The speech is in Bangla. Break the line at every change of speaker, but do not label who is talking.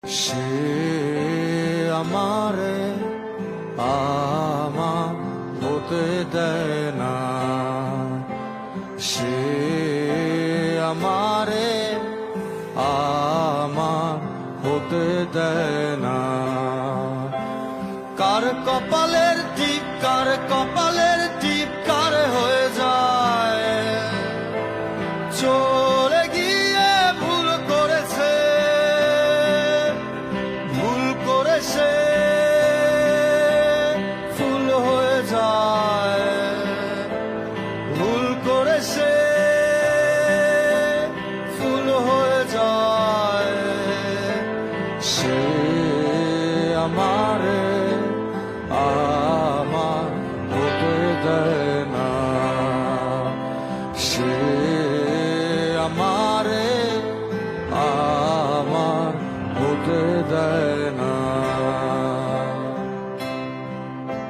সে আমারে আমার হতে দেয় না, সে আমারে আমার হতে দেয় না। কার কপালের টিপ, কার কপালের টিপ কার হয়ে যায়, চলে গিয়ে ভুল করেছে, ভুল করেছে ফুল হয়ে যায়, ভুল করেছে ফুল হয়ে যায়। সে আমারে আমার হতে দেয় না, সে আমারে আমার হতে দেয় না।